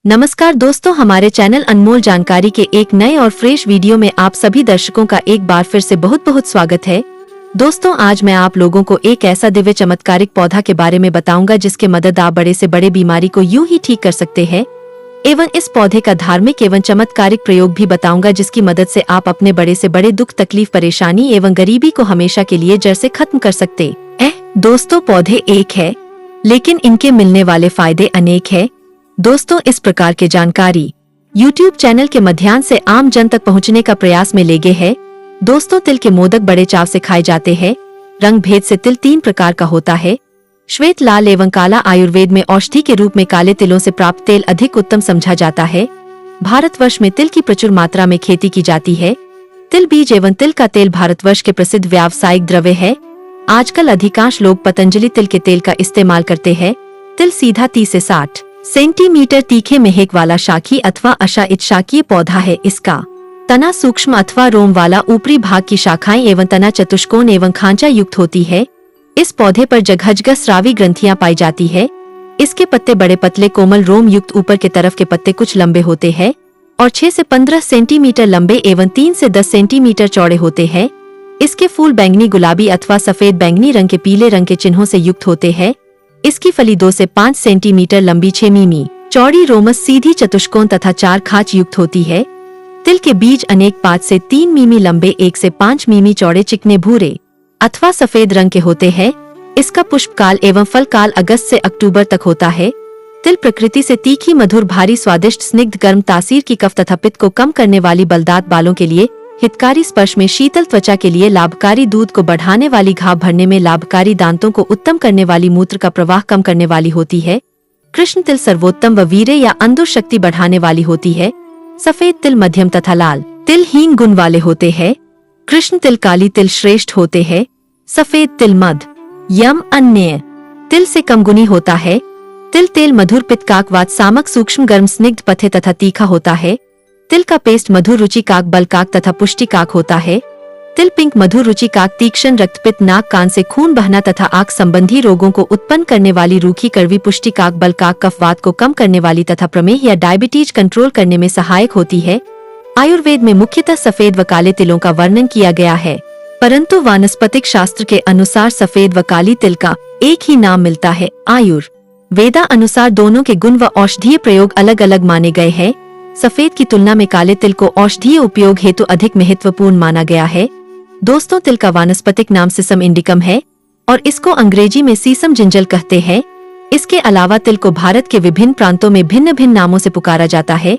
नमस्कार दोस्तों, हमारे चैनल अनमोल जानकारी के एक नए और फ्रेश वीडियो में आप सभी दर्शकों का एक बार फिर से बहुत बहुत स्वागत है। दोस्तों, आज मैं आप लोगों को एक ऐसा दिव्य चमत्कारिक पौधा के बारे में बताऊंगा जिसके मदद आप बड़े से बड़े बीमारी को यूं ही ठीक कर सकते हैं। एवं इस पौधे का धार्मिक एवं चमत्कारिक प्रयोग भी बताऊंगा जिसकी मदद से आप अपने बड़े से बड़े दुख, तकलीफ, परेशानी एवं गरीबी को हमेशा के लिए जड़ से खत्म कर सकते हैं। दोस्तों, पौधे एक है लेकिन इनके मिलने वाले फायदे अनेक है। दोस्तों, इस प्रकार के जानकारी YouTube चैनल के माध्यम से आम जन तक पहुंचने का प्रयास में लगे है। दोस्तों, तिल के मोदक बड़े चाव से खाए जाते हैं। रंग भेद से तिल 3 प्रकार का होता है, श्वेत, लाल एवं काला। आयुर्वेद में औषधि के रूप में काले तिलों से प्राप्त तेल अधिक उत्तम समझा जाता है। भारतवर्ष में तिल की प्रचुर मात्रा में खेती की जाती है। तिल बीज एवं तिल का तेल भारतवर्ष के प्रसिद्ध व्यावसायिक द्रव्य है। आजकल अधिकांश लोग पतंजलि तिल के तेल का इस्तेमाल करते हैं। तिल सीधा 30 से 60 सेंटीमीटर तीखे महक वाला शाखी अथवा अशाखित शाकीय पौधा है। इसका तना सूक्ष्म अथवा रोम वाला, ऊपरी भाग की शाखाएं एवं तना चतुष्कोण एवं खांचा युक्त होती है। इस पौधे पर जगह स्रावी ग्रंथियां पाई जाती है। इसके पत्ते बड़े, पतले, कोमल, रोम युक्त। ऊपर के तरफ के पत्ते कुछ लंबे होते हैं और 6 से 15 सेंटीमीटर लंबे एवं 3 से 10 सेंटीमीटर चौड़े होते हैं। इसके फूल बैंगनी, गुलाबी अथवा सफेद बैंगनी रंग के पीले रंग के चिन्हों से युक्त होते हैं। इसकी फली 2 से 5 सेंटीमीटर लंबी, 6 मिमी चौड़ी, रोमस, सीधी, चतुष्कोण तथा 4 खाच युक्त होती है। तिल के बीज अनेक 5 से 3 मिमी लंबे, 1 से 5 मिमी चौड़े, चिकने, भूरे अथवा सफेद रंग के होते हैं। इसका पुष्प काल एवं फल काल अगस्त से अक्टूबर तक होता है। तिल प्रकृति से तीखी, मधुर, भारी, स्वादिष्ट, स्निग्ध, गर्म तासीर की कफ तथा पित्त को कम करने वाली, बलदार बालों के लिए हितकारी, स्पर्श में शीतल, त्वचा के लिए लाभकारी, दूध को बढ़ाने वाली, घाव भरने में लाभकारी, दांतों को उत्तम करने वाली, मूत्र का प्रवाह कम करने वाली होती है। कृष्ण तिल सर्वोत्तम व वीर्य या अंदर शक्ति बढ़ाने वाली होती है। सफेद तिल मध्यम तथा लाल तिल हीन गुण वाले होते हैं। कृष्ण तिल, काली तिल श्रेष्ठ होते हैं। सफेद तिल मध, यम, अन्य तिल से कम गुणी होता है। तिल तेल मधुर, पित्तकाक, वात सामक, सूक्ष्म, गर्म, स्निग्ध, पथे तथा तीखा होता है। तिल का पेस्ट मधुर, रुचिकाक, बलकाक तथा पुष्टिकाक होता है। तिल पिंक, मधुर, रुचिकाक, तीक्ष्ण, रक्तपित्त, नाक कान से खून बहना तथा आंख संबंधी रोगों को उत्पन्न करने वाली, रूखी, कड़वी, पुष्टिकाक, बलकाक, कफवात को कम करने वाली तथा प्रमेह या डायबिटीज कंट्रोल करने में सहायक होती है। आयुर्वेद में मुख्यतः सफेद व काले तिलों का वर्णन किया गया है, परंतु वानस्पतिक शास्त्र के अनुसार सफेद व काली तिल का एक ही नाम मिलता है। आयुर्वेदा अनुसार दोनों के गुण व औषधीय प्रयोग अलग अलग माने गए हैं। सफेद की तुलना में काले तिल को औषधीय उपयोग हेतु अधिक महत्वपूर्ण माना गया है। दोस्तों, तिल का वानस्पतिक नाम सिसम इंडिकम है और इसको अंग्रेजी में सीसम जिंजल कहते हैं। इसके अलावा तिल को भारत के विभिन्न प्रांतों में भिन्न भिन्न नामों से पुकारा जाता है।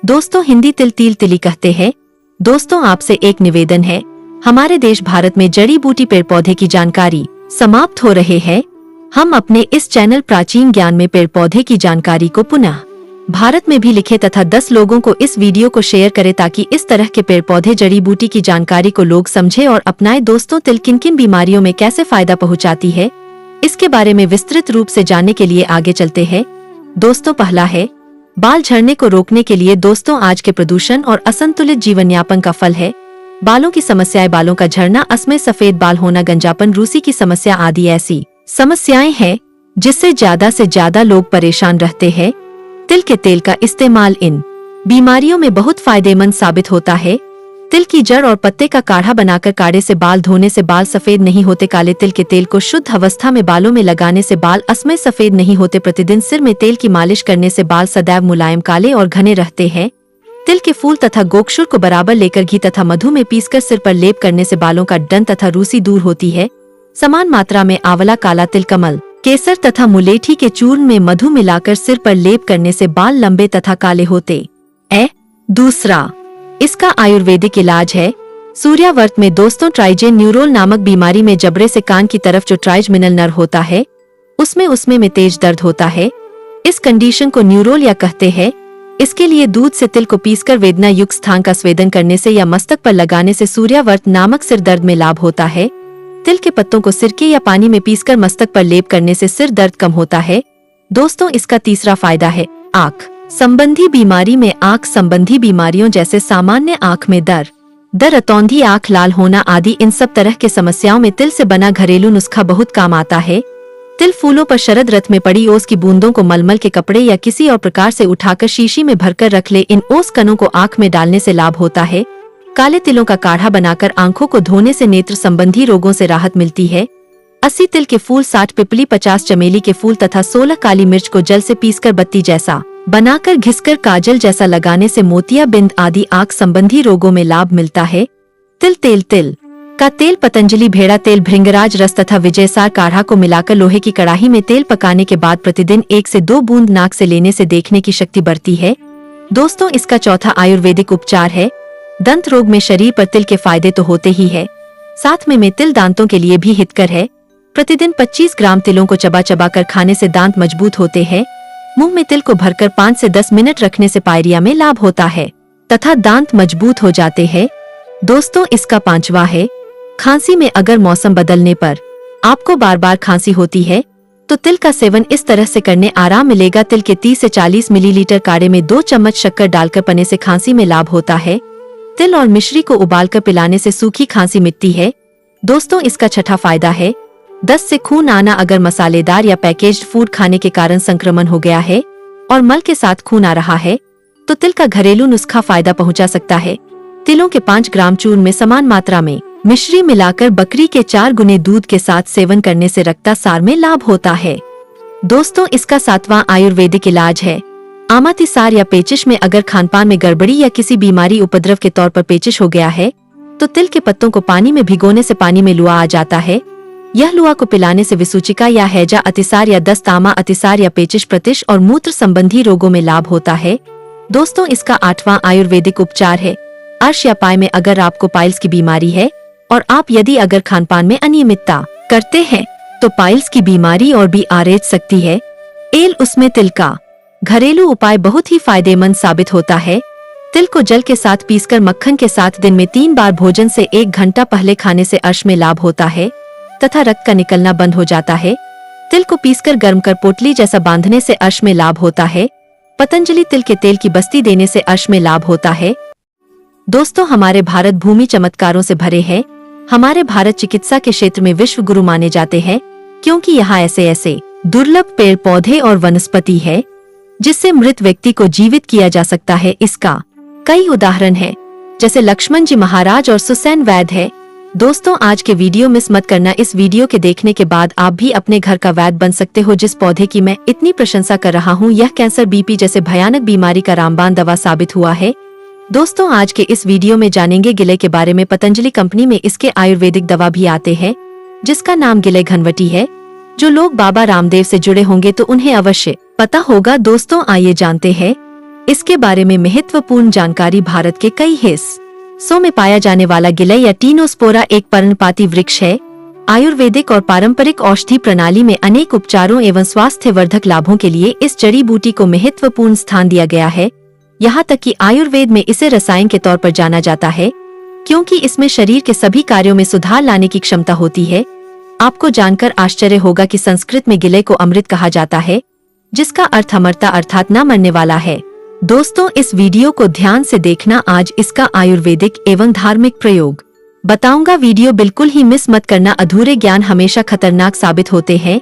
दोस्तों, हिंदी तिल तिल तिली कहते हैं। दोस्तों, आपसे एक निवेदन है, हमारे देश भारत में जड़ी बूटी पेड़ पौधे की जानकारी समाप्त हो रहे हैं। हम अपने इस चैनल प्राचीन ज्ञान में पेड़ पौधे की जानकारी को पुनः भारत में भी लिखे तथा 10 लोगों को इस वीडियो को शेयर करें ताकि इस तरह के पेड़ पौधे, जड़ी बूटी की जानकारी को लोग समझे और अपनाएं। दोस्तों, तिल किन किन बीमारियों में कैसे फायदा पहुंचाती है, इसके बारे में विस्तृत रूप से जानने के लिए आगे चलते हैं। दोस्तों, पहला है बाल झड़ने को रोकने के लिए। दोस्तों, आज के प्रदूषण और असंतुलित जीवन यापन का फल है बालों की समस्याएं। बालों का झड़ना, असमय सफेद बाल होना, गंजापन, रूसी की समस्या आदि ऐसी समस्याएं हैं जिससे ज्यादा से ज्यादा लोग परेशान रहते हैं। तिल के तेल का इस्तेमाल इन बीमारियों में बहुत फायदेमंद साबित होता है। तिल की जड़ और पत्ते का काढ़ा बनाकर काढ़े से बाल धोने से बाल सफेद नहीं होते। काले तिल के तेल को शुद्ध अवस्था में बालों में लगाने से बाल असमय सफेद नहीं होते। प्रतिदिन सिर में तेल की मालिश करने से बाल सदैव मुलायम, काले और घने रहते हैं। तिल के फूल तथा गोक्षुर को बराबर लेकर घी तथा मधु में पीसकर सिर पर लेप करने से बालों का डन तथा रूसी दूर होती है। समान मात्रा में आंवला, काला तिल, कमल, केसर तथा मुलेठी के चूर्ण में मधु मिलाकर सिर पर लेप करने से बाल लंबे तथा काले होते हैं। दूसरा, इसका आयुर्वेदिक इलाज है सूर्यावर्त में। दोस्तों, ट्राइजेन न्यूरोल नामक बीमारी में जबड़े से कान की तरफ जो ट्राइजमिनल नर्व होता है उसमें में तेज दर्द होता है। इस कंडीशन को न्यूरोल या कहते हैं। इसके लिए दूध से तिल को पीसकर वेदना युक्त स्थान का स्वेदन करने से या मस्तक पर लगाने से सूर्यावर्त नामक सिर दर्द में लाभ होता है। तिल के पत्तों को सिरके या पानी में पीसकर मस्तक पर लेप करने से सिर दर्द कम होता है। दोस्तों, इसका तीसरा फायदा है आंख संबंधी बीमारी में। आंख संबंधी बीमारियों जैसे सामान्य आंख में दर्द, रतौंधी, आंख लाल होना आदि, इन सब तरह के समस्याओं में तिल से बना घरेलू नुस्खा बहुत काम आता है। तिल फूलों पर शरद रथ में पड़ी ओस की बूंदों को मलमल के कपड़े या किसी और प्रकार से उठाकर शीशी में भरकर रख ले। इन ओस कणों को आँख में डालने से लाभ होता है। काले तिलों का काढ़ा बनाकर आंखों को धोने से नेत्र संबंधी रोगों से राहत मिलती है। 80 तिल के फूल, 60 पिपली, 50 चमेली के फूल तथा 16 काली मिर्च को जल से पीसकर बत्ती जैसा बनाकर घिसकर काजल जैसा लगाने से मोतियाबिंद आदि आँख संबंधी रोगों में लाभ मिलता है। तिल का तेल, पतंजलि भेड़ा तेल, भृंगराज रस तथा विजयसार काढ़ा को मिलाकर लोहे की कड़ाही में तेल पकाने के बाद प्रतिदिन 1 से 2 बूंद नाक से लेने से देखने की शक्ति बढ़ती है। दोस्तों, इसका चौथा आयुर्वेदिक उपचार है। दंत रोग में शरीर पर तिल के फायदे तो होते ही है, साथ में तिल दांतों के लिए भी हितकर है। प्रतिदिन 25 ग्राम तिलों को चबा चबा कर खाने से दांत मजबूत होते हैं। मुंह में तिल को भरकर 5 से 10 मिनट रखने से पायरिया में लाभ होता है तथा दांत मजबूत हो जाते हैं। दोस्तों, इसका पांचवा है खांसी में अगर मौसम बदलने पर आपको बार बार खांसी होती है तो तिल का सेवन इस तरह से करने आराम मिलेगा। तिल के 30 से 40 मिलीलीटर काढ़े में 2 चम्मच शक्कर डालकर पने से खांसी में लाभ होता है। तिल और मिश्री को उबालकर पिलाने से सूखी खांसी मिटती है। दोस्तों, इसका छठा फायदा है दस्त से खून आना। अगर मसालेदार या पैकेज्ड फूड खाने के कारण संक्रमण हो गया है और मल के साथ खून आ रहा है तो तिल का घरेलू नुस्खा फायदा पहुंचा सकता है। तिलों के 5 ग्राम चूर्ण में समान मात्रा में मिश्री मिलाकर बकरी के 4 गुने दूध के साथ सेवन करने से रक्तासार में लाभ होता है। दोस्तों, इसका 7वां आयुर्वेदिक इलाज है आमातिसार या पेचिश में। अगर खानपान में गड़बड़ी या किसी बीमारी उपद्रव के तौर पर पेचिश हो गया है तो तिल के पत्तों को पानी में भिगोने से पानी में लुआ आ जाता है। यह लुआ को पिलाने से विसूचिका या हैजा अतिसार या दस्त, आमा अतिसार या पेचिश, प्रतिश और मूत्र संबंधी रोगों में लाभ होता है। दोस्तों, इसका 8वां आयुर्वेदिक उपचार है अर्श या पाय में। अगर आपको पाइल्स की बीमारी है और आप यदि अगर खानपान में अनियमितता करते हैं तो पाइल्स की बीमारी और भी आरेज सकती है। उसमें तिल का घरेलू उपाय बहुत ही फायदेमंद साबित होता है। तिल को जल के साथ पीसकर मक्खन के साथ दिन में 3 बार भोजन से 1 घंटा पहले खाने से अर्श में लाभ होता है तथा रक्त का निकलना बंद हो जाता है। तिल को पीसकर गर्म कर पोटली जैसा बांधने से अर्श में लाभ होता है। पतंजलि तिल के तेल की बस्ती देने से अर्श में लाभ होता है। दोस्तों, हमारे भारत भूमि चमत्कारों से भरे है। हमारे भारत चिकित्सा के क्षेत्र में विश्व गुरु माने जाते हैं क्योंकि यहाँ ऐसे दुर्लभ पेड़ पौधे और वनस्पति है जिससे मृत व्यक्ति को जीवित किया जा सकता है। इसका कई उदाहरण है, जैसे लक्ष्मण जी महाराज और सुसैन वैद्य है। दोस्तों, आज के वीडियो मिस मत करना। इस वीडियो के देखने के बाद आप भी अपने घर का वैद्य बन सकते हो। जिस पौधे की मैं इतनी प्रशंसा कर रहा हूँ, यह कैंसर, बीपी जैसे भयानक बीमारी का रामबाण दवा साबित हुआ है। दोस्तों, आज के इस वीडियो में जानेंगे गिले के बारे में। पतंजलि कंपनी में इसके आयुर्वेदिक दवा भी आते हैं जिसका नाम गिले घनवटी है। जो लोग बाबा रामदेव से जुड़े होंगे तो उन्हें अवश्य पता होगा। दोस्तों, आइए जानते हैं इसके बारे में महत्वपूर्ण जानकारी। भारत के कई हिस्सों में पाया जाने वाला गिलय या टीनोस्पोरा एक पर्णपाती वृक्ष है। आयुर्वेदिक और पारंपरिक औषधि प्रणाली में अनेक उपचारों एवं स्वास्थ्यवर्धक लाभों के लिए इस जड़ी बूटी को महत्वपूर्ण स्थान दिया गया है। यहाँ तक कि आयुर्वेद में इसे रसायन के तौर पर जाना जाता है क्योंकि इसमें शरीर के सभी कार्यों में सुधार लाने की क्षमता होती है। आपको जानकर आश्चर्य होगा कि संस्कृत में गिले को अमृत कहा जाता है जिसका अर्थ अमरता अर्थात न मरने वाला है। दोस्तों, इस वीडियो को ध्यान से देखना। आज इसका आयुर्वेदिक एवं धार्मिक प्रयोग बताऊंगा। वीडियो बिल्कुल ही मिस मत करना। अधूरे ज्ञान हमेशा खतरनाक साबित होते हैं।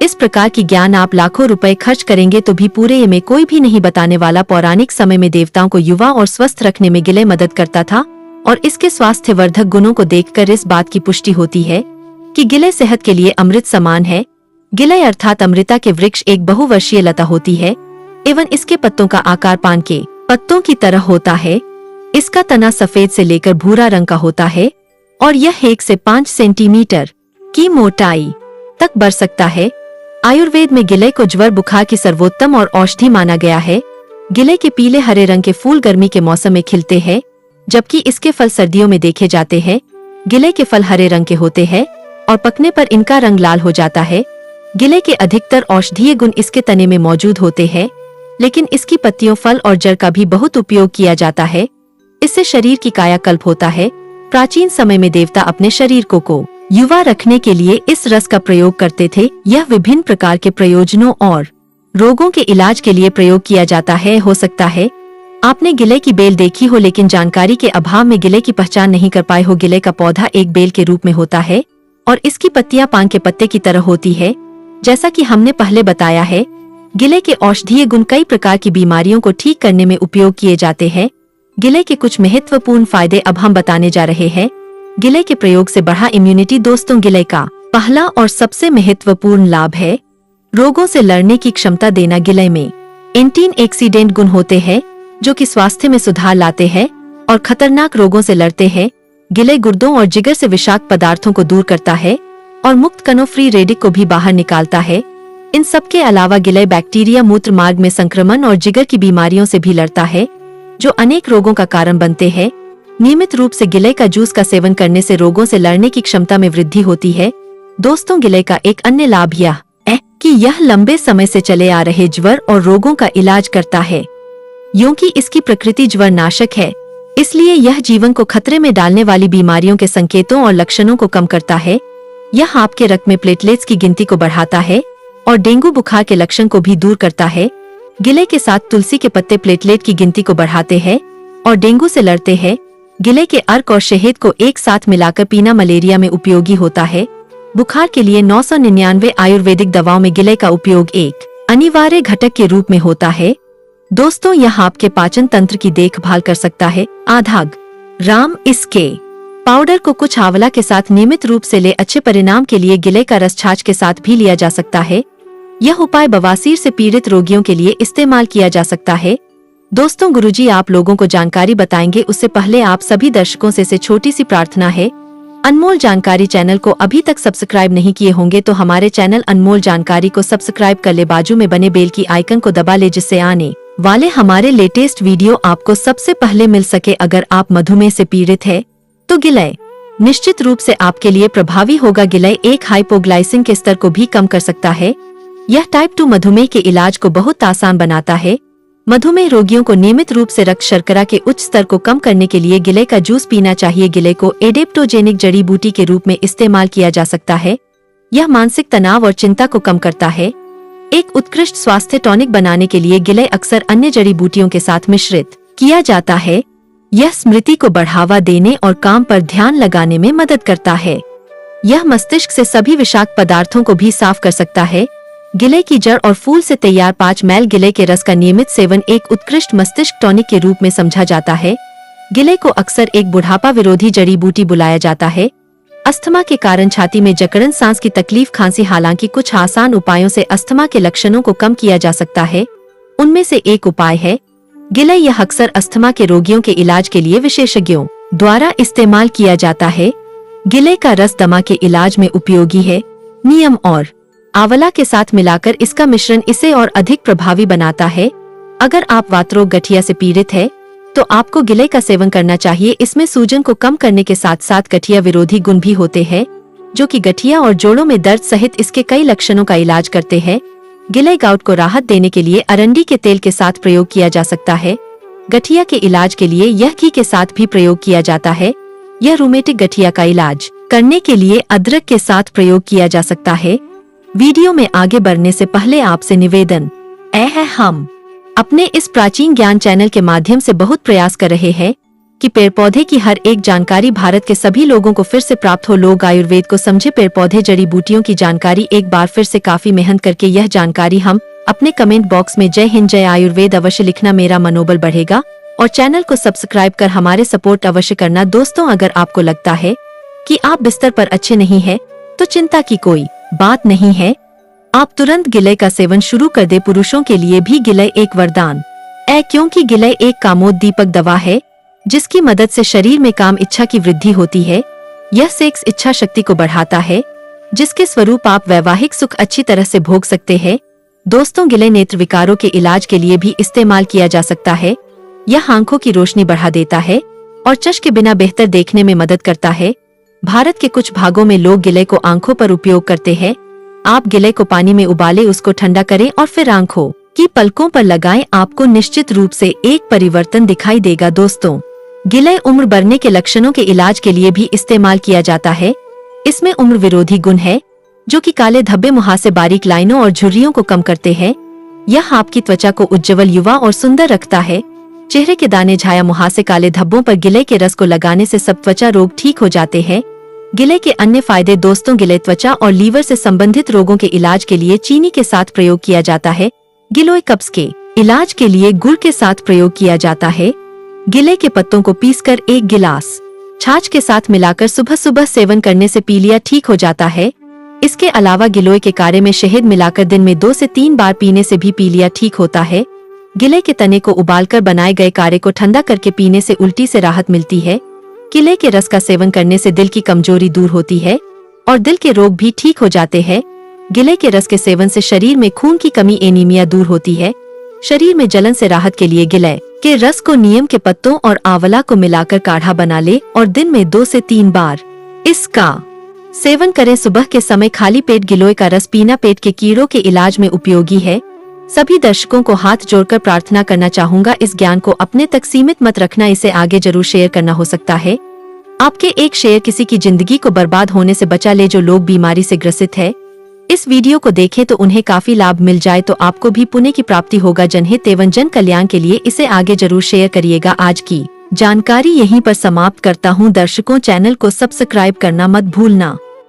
इस प्रकार की ज्ञान आप लाखों रुपए खर्च करेंगे तो भी पूरे में कोई भी नहीं बताने वाला। पौराणिक समय में देवताओं को युवा और स्वस्थ रखने में गिले मदद करता था और इसके स्वास्थ्यवर्धक गुणों को देखकर इस बात की पुष्टि होती है कि गिले सेहत के लिए अमृत समान है। गिलय अर्थात अमृता के वृक्ष एक बहुवर्षीय लता होती है एवं इसके पत्तों का आकार पान के पत्तों की तरह होता है। इसका तना सफेद से लेकर भूरा रंग का होता है और यह 1 से 5 सेंटीमीटर की मोटाई तक बढ़ सकता है। आयुर्वेद में गिलय को ज्वर बुखार की सर्वोत्तम और औषधि माना गया है। गिलय के पीले हरे रंग के फूल गर्मी के मौसम में खिलते हैं जबकि इसके फल सर्दियों में देखे जाते हैं। गिलय के फल हरे रंग के होते हैं और पकने पर इनका रंग लाल हो जाता है। गिलय के अधिकतर औषधीय गुण इसके तने में मौजूद होते हैं, लेकिन इसकी पत्तियों, फल और जड़ का भी बहुत उपयोग किया जाता है। इससे शरीर की कायाकल्प होता है। प्राचीन समय में देवता अपने शरीर को युवा रखने के लिए इस रस का प्रयोग करते थे। यह विभिन्न प्रकार के प्रयोजनों और रोगों के इलाज के लिए प्रयोग किया जाता है। हो सकता है आपने गिलय की बेल देखी हो लेकिन जानकारी के अभाव में गिलय की पहचान नहीं कर पाए हो। गिलय का पौधा एक बेल के रूप में होता है और इसकी पत्तियां पान के पत्ते की तरह होती है। जैसा कि हमने पहले बताया है, गिले के औषधीय गुण कई प्रकार की बीमारियों को ठीक करने में उपयोग किए जाते हैं। गिले के कुछ महत्वपूर्ण फायदे अब हम बताने जा रहे हैं। गिले के प्रयोग से बढ़ा इम्यूनिटी। दोस्तों, गिले का पहला और सबसे महत्वपूर्ण लाभ है रोगों से लड़ने की क्षमता देना। गिले में एंटी-ऑक्सीडेंट गुण होते हैं जो कि स्वास्थ्य में सुधार लाते हैं और खतरनाक रोगों से लड़ते हैं। गिले गुर्दों और जिगर से विषाक्त पदार्थों को दूर करता है और मुक्त कणों फ्री रेडिक को भी बाहर निकालता है। इन सब के अलावा गिले बैक्टीरिया, मूत्र मार्ग में संक्रमण और जिगर की बीमारियों से भी लड़ता है जो अनेक रोगों का कारण बनते हैं। नियमित रूप से गिले का जूस का सेवन करने से रोगों से लड़ने की क्षमता में वृद्धि होती है। दोस्तों, गिले का एक अन्य लाभ यह है कि यह लंबे समय से चले आ रहे ज्वर और रोगों का इलाज करता है। क्योंकि इसकी प्रकृति ज्वर नाशक है, इसलिए यह जीवन को खतरे में डालने वाली बीमारियों के संकेतों और लक्षणों को कम करता है। यह आपके रक्त में प्लेटलेट्स की गिनती को बढ़ाता है और डेंगू बुखार के लक्षण को भी दूर करता है। गिले के साथ तुलसी के पत्ते प्लेटलेट की गिनती को बढ़ाते हैं और डेंगू से लड़ते हैं। गिले के अर्क और शहद को एक साथ मिलाकर पीना मलेरिया में उपयोगी होता है। बुखार के लिए 999 आयुर्वेदिक दवाओं में गिले का उपयोग एक अनिवार्य घटक के रूप में होता है। दोस्तों, यह आपके पाचन तंत्र की देखभाल कर सकता है। आधाग राम इसके पाउडर को कुछ आंवला के साथ नियमित रूप से ले अच्छे परिणाम के लिए गिले का रस छाछ के साथ भी लिया जा सकता है। यह उपाय बवासीर से पीड़ित रोगियों के लिए इस्तेमाल किया जा सकता है। दोस्तों, गुरुजी आप लोगों को जानकारी बताएंगे, उससे पहले आप सभी दर्शकों से छोटी सी प्रार्थना है। अनमोल जानकारी चैनल को अभी तक सब्सक्राइब नहीं किए होंगे तो हमारे चैनल अनमोल जानकारी को सब्सक्राइब कर ले, बाजू में बने बेल की आइकन को दबा ले जिससे आने वाले हमारे लेटेस्ट वीडियो आपको सबसे पहले मिल सके। अगर आप मधुमेह से पीड़ित है तो गिले निश्चित रूप से आपके लिए प्रभावी होगा। गिले एक हाइपोग्लाइसिन के स्तर को भी कम कर सकता है। यह टाइप 2 मधुमेह के इलाज को बहुत आसान बनाता है। मधुमेह रोगियों को नियमित रूप से रक्त शर्करा के उच्च स्तर को कम करने के लिए गिले का जूस पीना चाहिए। गिले को एडेप्टोजेनिक जड़ी बूटी के रूप में इस्तेमाल किया जा सकता है। यह मानसिक तनाव और चिंता को कम करता है। एक उत्कृष्ट स्वास्थ्य टॉनिक बनाने के लिए गिले अक्सर अन्य जड़ी बूटियों के साथ मिश्रित किया जाता है। यह स्मृति को बढ़ावा देने और काम पर ध्यान लगाने में मदद करता है। यह मस्तिष्क से सभी विषाक्त पदार्थों को भी साफ कर सकता है। गिले की जड़ और फूल से तैयार 5 मैल गिले के रस का नियमित सेवन एक उत्कृष्ट मस्तिष्क टॉनिक के रूप में समझा जाता है। गिले को अक्सर एक बुढ़ापा विरोधी जड़ी बूटी बुलाया जाता है। अस्थमा के कारण छाती में जकड़न, सांस की तकलीफ, खांसी, हालांकि कुछ आसान उपायों से अस्थमा के लक्षणों को कम किया जा सकता है। उनमें से एक उपाय है गिले। यह अक्सर अस्थमा के रोगियों के इलाज के लिए विशेषज्ञों द्वारा इस्तेमाल किया जाता है। गिले का रस दमा के इलाज में उपयोगी है। नीम और आंवला के साथ मिलाकर इसका मिश्रण इसे और अधिक प्रभावी बनाता है। अगर आप वातरोग, गठिया से पीड़ित है तो आपको गिले का सेवन करना चाहिए। इसमें सूजन को कम करने के साथ साथ गठिया विरोधी गुण भी होते हैं जो कि गठिया और जोड़ों में दर्द सहित इसके कई लक्षणों का इलाज करते हैं। गिले गाउट को राहत देने के लिए अरंडी के तेल के साथ प्रयोग किया जा सकता है। गठिया के इलाज के लिए यह घी के साथ भी प्रयोग किया जाता है। यह रूमेटिक गठिया का इलाज करने के लिए अदरक के साथ प्रयोग किया जा सकता है। वीडियो में आगे बढ़ने से पहले आपसे निवेदन है, हम अपने इस प्राचीन ज्ञान चैनल के माध्यम से बहुत प्रयास कर रहे हैं कि पेड़ पौधे की हर एक जानकारी भारत के सभी लोगों को फिर से प्राप्त हो। लोग आयुर्वेद को समझे, पेड़ पौधे, जड़ी बूटियों की जानकारी एक बार फिर से काफी मेहनत करके यह जानकारी हम अपने कमेंट बॉक्स में जय हिंद जय आयुर्वेद अवश्य लिखना, मेरा मनोबल बढ़ेगा। और चैनल को सब्सक्राइब कर हमारे सपोर्ट अवश्य करना। दोस्तों, अगर आपको लगता है कि आप बिस्तर पर अच्छे नहीं है तो चिंता की कोई बात नहीं है, आप तुरंत गिले का सेवन शुरू कर दे। पुरुषों के लिए भी गिले एक वरदान है, क्योंकि गिले एक कामोद्दीपक दवा है जिसकी मदद से शरीर में काम इच्छा की वृद्धि होती है। यह सेक्स इच्छा शक्ति को बढ़ाता है जिसके स्वरूप आप वैवाहिक सुख अच्छी तरह से भोग सकते हैं। दोस्तों, गिले नेत्र विकारों के इलाज के लिए भी इस्तेमाल किया जा सकता है। यह आंखों की रोशनी बढ़ा देता है और चश्म के बिना बेहतर देखने में मदद करता है। भारत के कुछ भागों में लोग गिले को आंखों पर उपयोग करते हैं। आप गिले को पानी में उबालें, उसको ठंडा करें और फिर आंखों की पलकों पर लगाएं। आपको निश्चित रूप से एक परिवर्तन दिखाई देगा। दोस्तों, गिले उम्र बढ़ने के लक्षणों के इलाज के लिए भी इस्तेमाल किया जाता है। इसमें उम्र विरोधी गुण है जो कि काले धब्बे, मुहासे, बारीक लाइनों और झुर्रियों को कम करते हैं। यह आपकी त्वचा को उज्ज्वल, युवा और सुंदर रखता है। चेहरे के दाने, झाया, मुहासे, काले धब्बों पर गिले के रस को लगाने से सब त्वचा रोग ठीक हो जाते हैं। गिले के अन्य फायदे दोस्तों, गिले त्वचा और लीवर से संबंधित रोगों के इलाज के लिए चीनी के साथ प्रयोग किया जाता है। गिलोय कब्ज के इलाज के लिए गुड़ के साथ प्रयोग किया जाता है। गिले के पत्तों को पीसकर 1 गिलास छाछ के साथ मिलाकर सुबह सुबह सेवन करने से पीलिया ठीक हो जाता है। इसके अलावा गिलोय के काढ़े में शहद मिलाकर दिन में 2 से 3 बार पीने से भी पीलिया ठीक होता है। गिले के तने को उबालकर बनाए गए काढ़े को ठंडा करके पीने से उल्टी से राहत मिलती है। गिले के रस का सेवन करने से दिल की कमजोरी दूर होती है और दिल के रोग भी ठीक हो जाते हैं। गिले के रस के सेवन से शरीर में खून की कमी, एनीमिया दूर होती है। शरीर में जलन से राहत के लिए गिले के रस को नीम के पत्तों और आंवला को मिलाकर काढ़ा बना ले और दिन में 2 से 3 बार इसका सेवन करें। सुबह के समय खाली पेट गिलोय का रस पीना पेट के कीड़ों के इलाज में उपयोगी है। सभी दर्शकों को हाथ जोड़कर प्रार्थना करना चाहूंगा, इस ज्ञान को अपने तक सीमित मत रखना, इसे आगे जरूर शेयर करना। हो सकता है आपके एक शेयर किसी की जिंदगी को बर्बाद होने से बचा ले। जो लोग बीमारी से ग्रसित है, इस वीडियो को देखें तो उन्हें काफी लाभ मिल जाए, तो आपको भी पुण्य की प्राप्ति होगा। जनहित एवं जन कल्याण के लिए इसे आगे जरूर शेयर करिएगा। आज की जानकारी यहीं पर समाप्त करता हूँ। दर्शकों, चैनल को सब्सक्राइब करना मत भूलना।